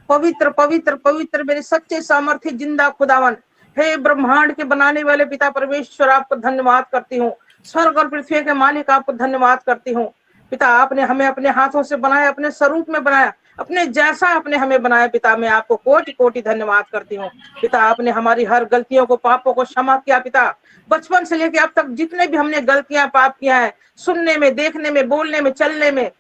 पवित्र पवित्र पवित्र मेरे सच्चे सामर्थ्य जिंदा खुदावन, हे ब्रह्मांड के बनाने वाले पिता परमेश्वर, आपको धन्यवाद करती हूँ। स्वर्ग और पृथ्वी के मालिक, आपको धन्यवाद करती हूँ। पिता, आपने हमें अपने हाथों से बनाया, अपने स्वरूप में बनाया, अपने जैसा आपने हमें बनाया। पिता, मैं आपको कोटि कोटि धन्यवाद करती हूँ। पिता, आपने हमारी हर गलतियों को, पापों को क्षमा किया। पिता, बचपन से लेकर अब तक जितने भी हमने गलतियां पाप किया है, सुनने में, देखने में, बोलने में, चलने में,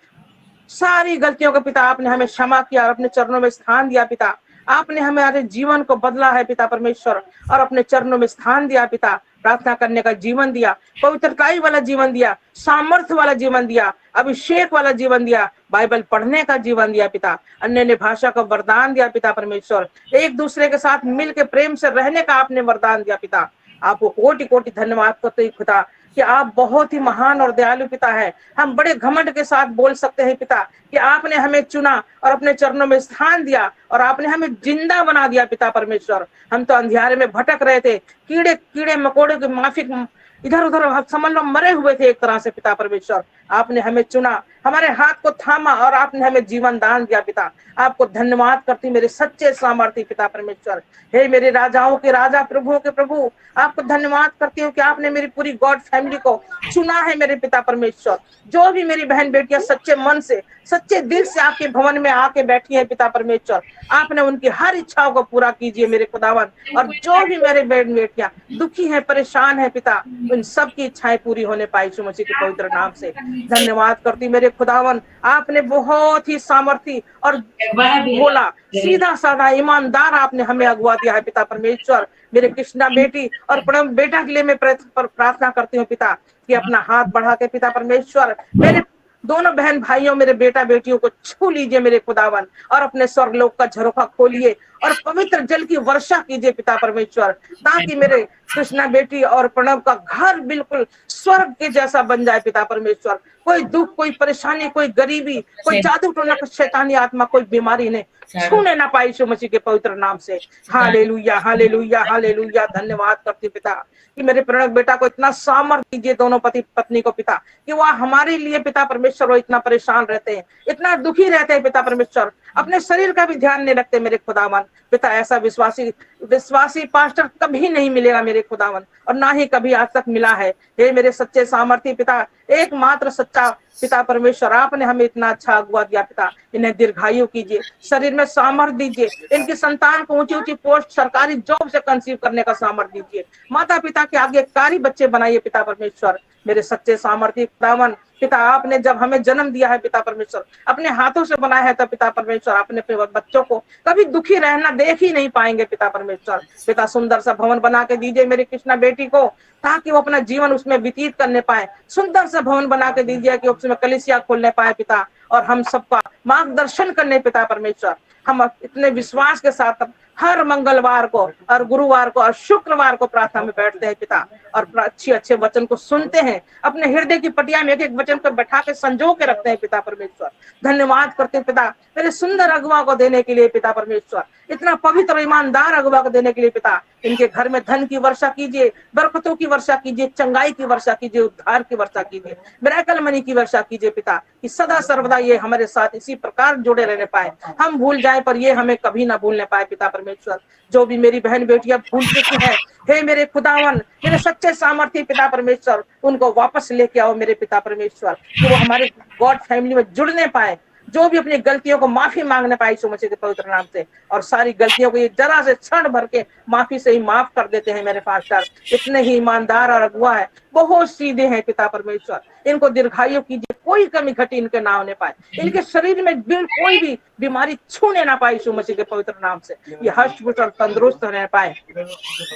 सारी गलतियों को पिता आपने हमें क्षमा किया और अपने चरणों में स्थान दिया। पिता, आपने हमारे जीवन को बदला है पिता परमेश्वर, और अपने चरणों में स्थान दिया। पिता, प्रार्थना करने का जीवन दिया, पवित्रताई वाला जीवन दिया, सामर्थ्य वाला जीवन दिया, अभिषेक वाला जीवन दिया, बाइबल पढ़ने का जीवन दिया। पिता, अन्य भाषा का वरदान दिया। पिता परमेश्वर, एक दूसरे के साथ मिलकर प्रेम से रहने का आपने वरदान दिया। पिता, आपको कोटि कोटि धन्यवाद करते हैं खुदा कि आप बहुत ही महान और दयालु पिता है। हम बड़े घमंड के साथ बोल सकते हैं पिता कि आपने हमें चुना और अपने चरणों में स्थान दिया, और आपने हमें जिंदा बना दिया। पिता परमेश्वर, हम तो अंधियारे में भटक रहे थे, कीड़े कीड़े मकोड़े के माफिक इधर उधर समझ लो मरे हुए थे एक तरह से। पिता परमेश्वर, आपने हमें चुना, हमारे हाथ को थामा और आपने हमें जीवन दान दिया। पिता, आपको धन्यवाद करती मेरे सच्चे सामर्थ्य पिता परमेश्वर। हे मेरे राजाओं के राजा, प्रभुओं के प्रभु, आपको धन्यवाद करती हूँ कि आपने मेरी पूरी गॉड फैमिली को चुना है। मेरे पिता परमेश्वर, जो भी मेरी बहन बेटियां सच्चे मन से, सच्चे दिल से आपके भवन में आके बैठी है पिता परमेश्वर, आपने उनकी हर इच्छाओं को पूरा कीजिए मेरे खुदावन। और जो भी मेरे बहन बेटियां दुखी है, परेशान है पिता, उन सब की इच्छाएं पूरी होने पाई यीशु मसीह के पवित्र नाम से। धन्यवाद करती मेरे खुदावन, आपने बहुत ही सामर्थी और भोला, सीधा साधा, ईमानदार आपने हमें अगुवा दिया है पिता परमेश्वर। मेरे कृष्णा बेटी और परम बेटा के लिए मैं प्रार्थना करती हूँ पिता कि अपना हाथ बढ़ा के पिता परमेश्वर मेरे दोनों बहन भाइयों, मेरे बेटा बेटियों को छू लीजिए मेरे खुदावन, और अपने स्वर्गलोक का झरोखा खोलिए और पवित्र जल की वर्षा कीजिए पिता परमेश्वर, ताकि मेरे कृष्णा बेटी और प्रणव का घर बिल्कुल स्वर्ग के जैसा बन जाए पिता परमेश्वर। कोई दुख, कोई परेशानी, कोई गरीबी, कोई जादू टोना, कोई शैतानी आत्मा, कोई बीमारी ने छूने ना पाई यीशु मसीह के पवित्र नाम से। Hallelujah hallelujah hallelujah. धन्यवाद करती पिता कि मेरे प्रणव बेटा को इतना सामर्थ्य दीजिए, दोनों पति पत्नी को पिता, कि वह हमारे लिए पिता परमेश्वर वो इतना परेशान रहते हैं, इतना दुखी रहते हैं पिता परमेश्वर, अपने शरीर का भी ध्यान नहीं रखते मेरे खुदावन। पिता, ऐसा विश्वासी पास्टर कभी नहीं मिलेगा मेरे खुदावन, और ना ही कभी आज तक मिला है। हे मेरे सच्चे सामर्थ्य पिता, एकमात्र सच्चा पिता परमेश्वर, आपने हमें इतना अच्छा अगुवा दिया पिता। इन्हें दीर्घायु कीजिए, शरीर में सामर्थ्य दीजिए, इनकी संतान को ऊंची ऊंची पोस्ट, सरकारी जॉब से कंसीव करने का सामर्थ्य दीजिए। माता पिता के आज्ञाकारी बच्चे बनाइए पिता परमेश्वर। मेरे सच्चे सामर्थ्य खुदावन पिता, आपने जब हमें जन्म दिया है पिता परमेश्वर, अपने हाथों से बनाया है, तब पिता परमेश्वर आपने अपने बच्चों को कभी दुखी रहना देख ही नहीं पाएंगे पिता परमेश्वर। पिता, सुंदर सा भवन बना के दीजिए मेरी कृष्णा बेटी को, ताकि वो अपना जीवन उसमें व्यतीत करने पाए। सुंदर सा भवन बना के दीजिए कि उसमें कलीसिया खोलने पाए पिता, और हम सबका मार्गदर्शन करने पिता परमेश्वर। हम इतने विश्वास के साथ हर मंगलवार को और गुरुवार को और शुक्रवार को प्रार्थना में बैठते हैं पिता, और अच्छे अच्छे वचन को सुनते हैं, अपने हृदय की पटिया में एक एक वचन को बैठा के संजो के रखते हैं पिता परमेश्वर। धन्यवाद करते हैं पिता मेरे सुंदर अगुवा को देने के लिए पिता परमेश्वर, इतना पवित्र ईमानदार अगुवा को देने के लिए पिता। इनके घर में धन की वर्षा कीजिए, बरकतों की वर्षा कीजिए, चंगाई की वर्षा कीजिए, उद्धार की वर्षा कीजिए, मिरेकल मनी की वर्षा कीजिए पिता, कि सदा सर्वदा ये हमारे साथ इसी प्रकार जुड़े रहने पाए। हम भूल जाए पर ये हमें कभी ना भूलने पाए पिता परमेश्वर। जो भी मेरी बहन बेटियां भूल चुकी हैं, हे मेरे खुदावन, मेरे सच्चे सामर्थ्य पिता परमेश्वर, उनको वापस लेके आओ मेरे पिता परमेश्वर, कि वो हमारे गॉड फैमिली में जुड़ने पाए। जो भी अपनी गलतियों को माफी मांगने पाए यीशु मसीह के पवित्र नाम से, और सारी गलतियों को ये जरा से क्षण भर के माफी से ही माफ कर देते हैं मेरे पास्टर। इतने ही ईमानदार और अगुआ है, बहुत सीधे हैं पिता परमेश्वर। इनको दीर्घायु कीजिए, कोई कमी घटी इनके ना होने पाए, इनके शरीर में कोई भी बीमारी छूने ना पाए यीशु मसीह के पवित्र नाम से। ये हष्ट पुष्ट और तंदुरुस्त रह पाए।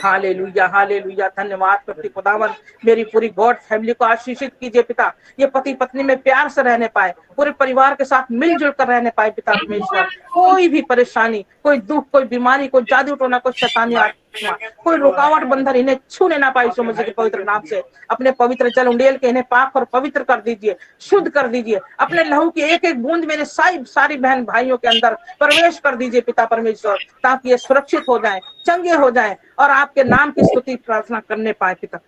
Hallelujah hallelujah. धन्यवाद करती खुदावन, मेरी पूरी गॉड फैमिली को आशीषित कीजिए पिता, ये पति पत्नी में प्यार से रहने पाए, पूरे परिवार के साथ मिलजुल कर रहने पाए पिता परमेश्वर। कोई भी परेशानी, कोई दुख, कोई बीमारी, कोई जादू टोना, कोई शैतानी आत्मा, कोई रुकावट बंधन इन्हें छूने ना पाए यीशु मसीह के पवित्र नाम से। अपने पवित्र जल उंडेल के इन्हें पाक और पवित्र कर दीजिए, शुद्ध कर दीजिए। अपने लहू की एक एक बूंद मेरे सारी बहन भाइयों के अंदर प्रवेश कर दीजिए पिता परमेश्वर, ताकि ये सुरक्षित हो जाए, चंगे हो जाए, और आपके नाम की स्तुति प्रार्थना करने पाए पिता।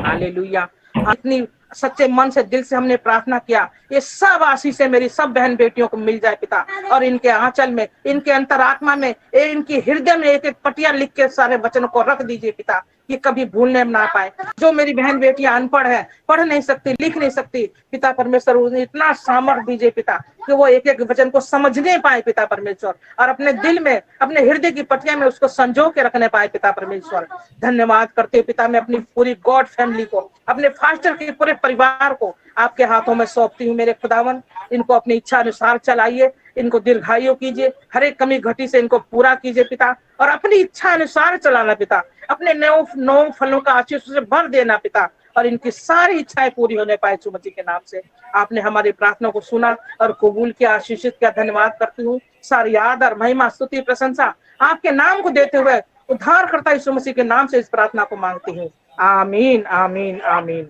हालेलुया। इतनी सच्चे मन से दिल से हमने प्रार्थना किया, ये सब आशीष मेरी सब बहन बेटियों को मिल जाए पिता, और इनके आंचल में, इनके अंतरात्मा में, इनकी हृदय में एक एक पटिया लिख के सारे वचनों को रख दीजिए पिता, कि कभी भूलने ना पाए। जो मेरी बहन बेटियां अनपढ़ है, पढ़ नहीं सकती, लिख नहीं सकती, पिता परमेश्वर उन्हें इतना सामर्थ्य दीजिए पिता, कि वो एक एक वचन को समझने पाए पिता परमेश्वर, और अपने दिल में, अपने हृदय की पटिया में उसको संजो के रखने पाए पिता परमेश्वर। धन्यवाद करते हुए पिता, मैं अपनी पूरी गॉड फैमिली को, अपने फास्टर के पूरे परिवार को आपके हाथों में सौंपती हूँ मेरे खुदावन। इनको अपनी इच्छा अनुसार चलाइए, इनको दीर्घायु कीजिए, हर एक कमी घटी से इनको पूरा कीजिए पिता, और अपनी इच्छा अनुसार चलाना पिता, अपने नौ फलों का आशीष से भर देना पिता, और इनकी सारी इच्छाएं पूरी होने पाए यीशु मसीह के नाम से। आपने हमारी प्रार्थना को सुना और कबूल किया, आशीषित किया, धन्यवाद करती हूँ। सारी आदर, महिमा, स्तुति, प्रशंसा आपके नाम को देते हुए उद्धार करता यीशु मसीह के नाम से इस प्रार्थना को मांगती हूँ। आमीन, आमीन, आमीन,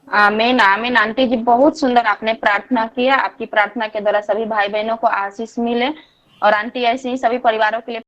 आमीन, आमीन। आंटी जी, बहुत सुंदर आपने प्रार्थना किया। आपकी प्रार्थना के द्वारा सभी भाई बहनों को आशीष मिले, और आंटी ऐसे ही सभी परिवारों के लिए